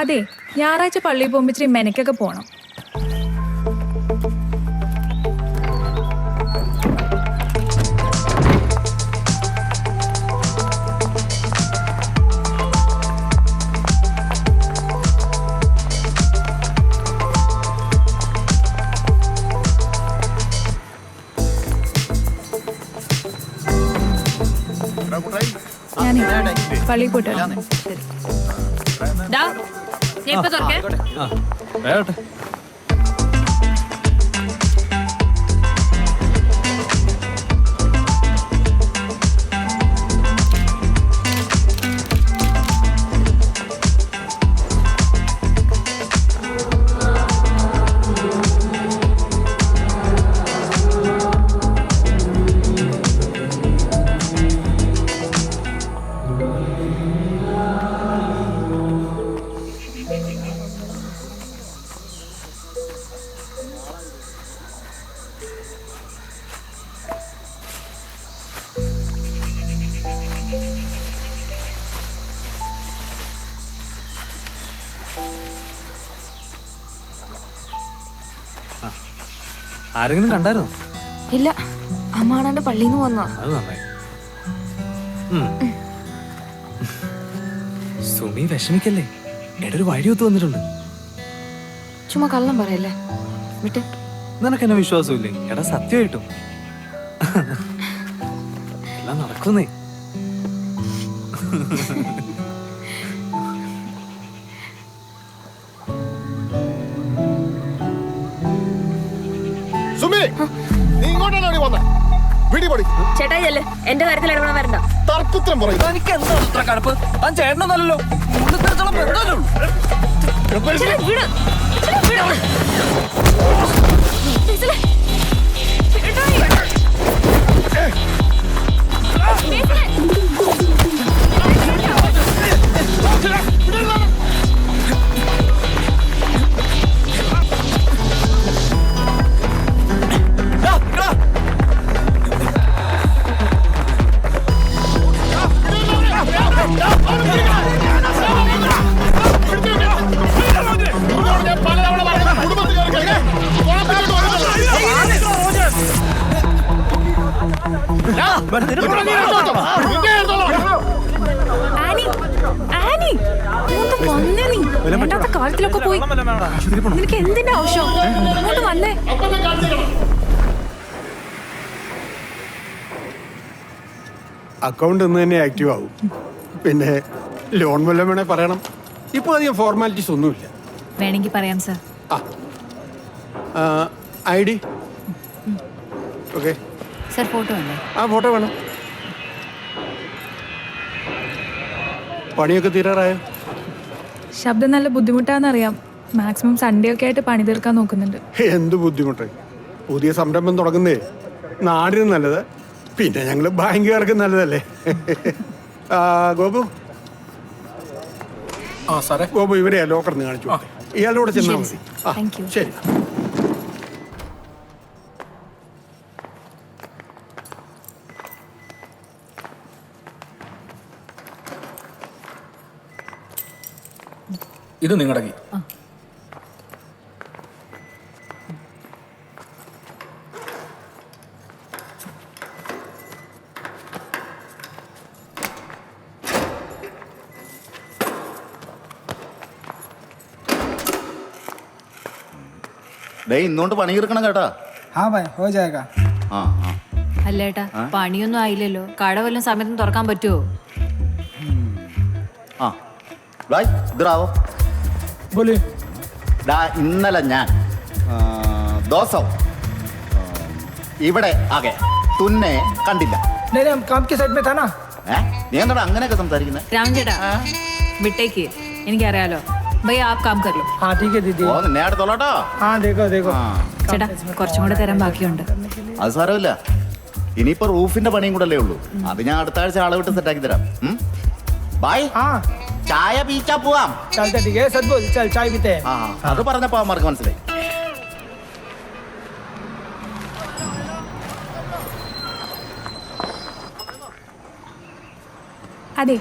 അതെ, ഞായറാഴ്ച പള്ളിയിൽ പോകുമ്പോൾ ഇച്ചിരി മെനക്കൊക്കെ പോകണം. ഞാനേ പള്ളിയിൽ പോയിട്ട് വരാം. ആരെങ്കിലും കണ്ടായിരുന്നോ? ഇല്ല, അമ്മാണാണ്ട് പള്ളിയിൽ നിന്ന് വന്നോ. അത് നന്നായി. സുമി വിഷമിക്കല്ലേ, എടൊരു വഴി ഒത്തു വന്നിട്ടുണ്ട്. ചുമ്മാ കള്ളം പറയല്ലേ, വിട്ട്. നിനക്ക് എന്നെ വിശ്വാസമില്ലേ? എടാ സത്യമായിട്ടും എല്ലാം നടക്കുന്നേ. ചേട്ടാ ചെല്ല്, എന്റെ കാര്യത്തിൽ ഇടപെടാൻ വരണ്ട. തർക്കുത്തരം പറയും. ചേട്ടനല്ലോ കാലത്തിലൊക്കെ പോയി. നിനക്ക് എന്തിന്റെ ആവശ്യം? അങ്ങോട്ട് വന്നേ. അക്കൗണ്ട് ഇന്ന് തന്നെ ആക്റ്റീവ് ആവും. പിന്നെ ലോൺ വല്ലതും വേണേ പറയണം. ഇപ്പോൾ അധികം ഫോർമാലിറ്റീസ് ഒന്നുമില്ല. വേണമെങ്കിൽ പറയാം sir. I D okay sir photo വേണ്ടേ? ആ ഫോട്ടോ വേണം. പണിയൊക്കെ തീരാറായോ? ശബ്ദം നല്ല ബുദ്ധിമുട്ടാണെന്നറിയാം. മാക്സിമം സൺഡേ ഒക്കെ ആയിട്ട് പണി തീർക്കാൻ നോക്കുന്നുണ്ട്. എന്ത് ബുദ്ധിമുട്ട്. പുതിയ സംരംഭം തുടങ്ങുന്നേ നാടിനും നല്ലത്, പിന്നെ ഞങ്ങൾ ബാങ്കുകാർക്ക് നല്ലതല്ലേ. ഗോപു ഗോപു ഇവരെ ലോക്കറിന് കാണിച്ചു. ഇയാളോട് ചെന്നാൽ മതി. ശരി. ഇത് നിങ്ങളുടെ കീ. ഇന്നോണ്ട് പണി തീർക്കണം കേട്ടാ. അല്ലേട്ടാ, പണിയൊന്നും ആയില്ലല്ലോ. കട വല്ലതും സമയത്തും തുറക്കാൻ പറ്റുമോ? ഇന്നലെ ഞാൻ ദിവസവും ഇവിടെ ആകെ തുന്നെ കണ്ടില്ല. നീ എന്താ അങ്ങനെയൊക്കെ സംസാരിക്കുന്നത്? രാമൻ ചേട്ടാ വിട്ടേക്ക്, എനിക്കറിയാലോ. ഭയ്യ ആപ് കാം കർ ലോ. നിന്നെ അടുത്തോളട്ടോ. ചേട്ടാ കുറച്ചും കൂടെ തരാൻ ബാക്കിയുണ്ട്. അത് സാരമില്ല, ഇനിയിപ്പോ റൂഫിന്റെ പണിയും കൂടെ അല്ലേ ഉള്ളൂ. അത് ഞാൻ അടുത്ത ആഴ്ച ആളെ വിട്ട് സെറ്റാക്കി തരാം. ബൈ. ചായ പീച്ചാ പോവാം. അത് പറഞ്ഞപ്പോ അവന്മാർക്ക് മനസ്സിലായി. അതെ,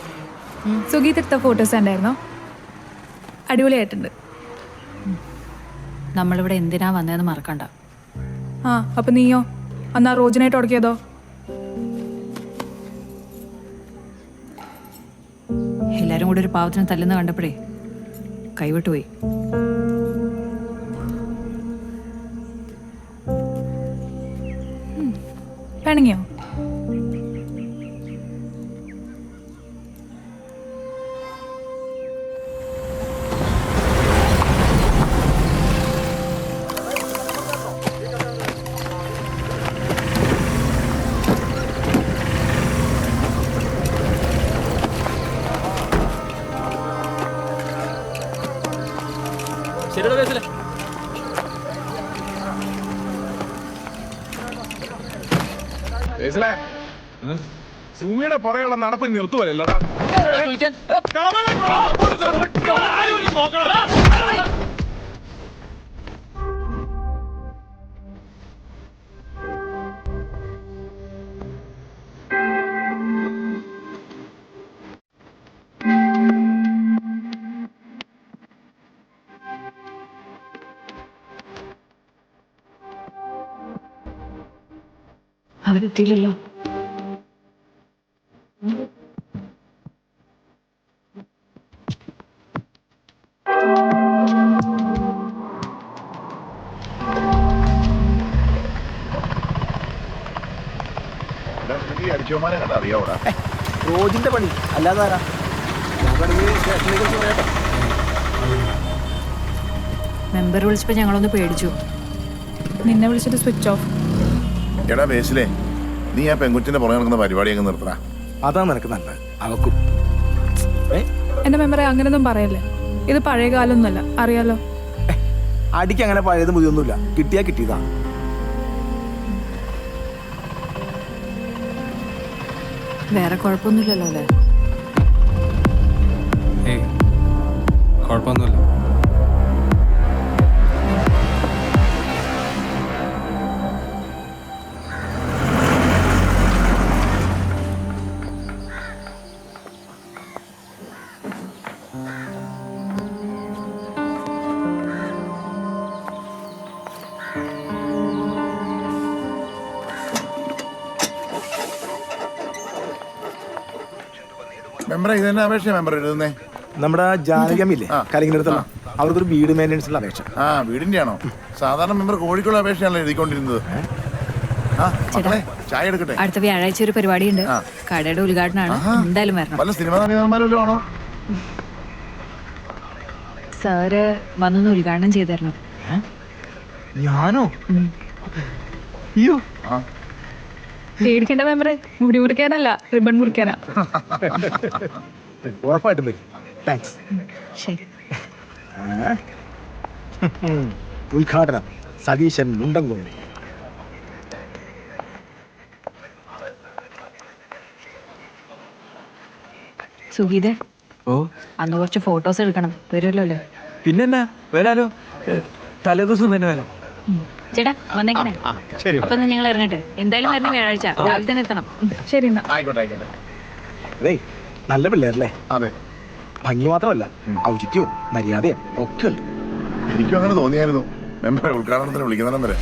സുഗീത് എടുത്ത ഫോട്ടോസ് ഉണ്ടായിരുന്നോ? അടിപൊളിയായിട്ടുണ്ട്. നമ്മളിവിടെ എന്തിനാ വന്നതെന്ന് മറക്കണ്ട. ആ അപ്പം നീയോ അന്നാ റോജിനായിട്ട് ഉടക്കിയതോ? എല്ലാരും കൂടി ഒരു പാവത്തിന് തല്ലുന്ന കണ്ടപ്പോഴേ കൈവിട്ടു പോയി. പിണങ്ങിയോ? സുമിയുടെ പുറകെയുള്ള നടപ്പ് നിർത്തുവല്ലടാ. അവരെത്തിയില്ലല്ലോ. അടിച്ചോമാരെ കണ്ട അറിയാവൂടാ. റോജിന്റെ പണി അല്ലാതെ ആരാ? മെമ്പർ വിളിച്ചപ്പോ ഞങ്ങളൊന്ന് പേടിച്ചു. നിന്നെ വിളിച്ചിട്ട് സ്വിച്ച് ഓഫ്. എടാ ബേസിലെ, നീ ആ പെൺകുറ്റിന്റെ പുറകെ നടക്കുന്ന പരിപാടി അങ്ങ് നിർത്തണ. അതാ നിനക്ക് നല്ലത്. അവക്കും എൻ്റെ മെമ്പറെ അങ്ങനെയൊന്നും പറയല്ലേ. ഇത് പഴയ കാലമൊന്നുമല്ല, അറിയാലോ. അടിക്ക് അങ്ങനെ പഴയത് പുതിയൊന്നുമില്ല. കിട്ടിയാ കിട്ടിയതാ. വേറെ കുഴപ്പമൊന്നുമില്ലല്ലോ അല്ലേ? കുഴപ്പമൊന്നുമില്ല. മെമ്പറെ ഇത് തന്നെ അപേക്ഷ മെമ്പർ എഴുതുന്നേ. നമ്മുടെ ജാനകമില്ലേ കലിങ്ങിനടുത്തുള്ള അവർക്കൊരു വീട് മെയിൻ്റെനൻസിലുള്ള അപേക്ഷ. ആ വീടിന്റെ ആണോ? സാധാരണ മെമ്പർ കോഴിക്കുള്ള അപേക്ഷയാണല്ലോ എഴുതിക്കൊണ്ടിരുന്നത്. ആ മക്കളെ ചായ എടുക്കട്ടെ. അടുത്ത വ്യാഴാഴ്ച ഒരു പരിപാടി ഉണ്ട്. കടയുടെ ഉദ്ഘാടനമാണ്. എന്തായാലും വരണം. വല്ല സിനിമ നടന്മാരും ആണോ? സാറ് വന്നൊന്ന് ഉദ്ഘാടനം ചെയ്തായിരുന്നു. ഞാനോ? അയ്യോ, പേടിക്കേണ്ട മെമ്പറെ, മുടി മുറിക്കാനല്ല റിബൺ മുറിക്കാനാ. ഉറപ്പായിട്ടും വരും. താങ്ക്സ്. ശരി. ഉദ്ഘാടനം സതീശൻ ഉണ്ടങ്കോളി. സുഗീതേ, ഓ അന്ന് കുറച്ച് ഫോട്ടോസ് എടുക്കണം. വരുമല്ലോ അല്ലേ? പിന്നെന്നാ വരാലോ. തലേദിവസം തന്നെ വരാം. ചേട്ടാ വന്നേക്കണേ. അപ്പൊ ഞങ്ങൾ ഇറങ്ങട്ടെ. എന്തായാലും വരുന്ന വ്യാഴാഴ്ച രാവിലെ തന്നെ എത്തണം. ശരി എന്നാ. ആയിക്കോട്ടെ ആയിക്കോട്ടെ. അതേ നല്ല പിള്ളേരല്ലേ? അതെ, ഭംഗി മാത്രമല്ല ഔചിത്യവും മര്യാദയും ഒക്കെ ഉണ്ട്. എനിക്കും അങ്ങനെ തോന്നിയായിരുന്നു മെമ്പറെ ഉദ്ഘാടനത്തിന് വിളിക്കുന്നവരെ.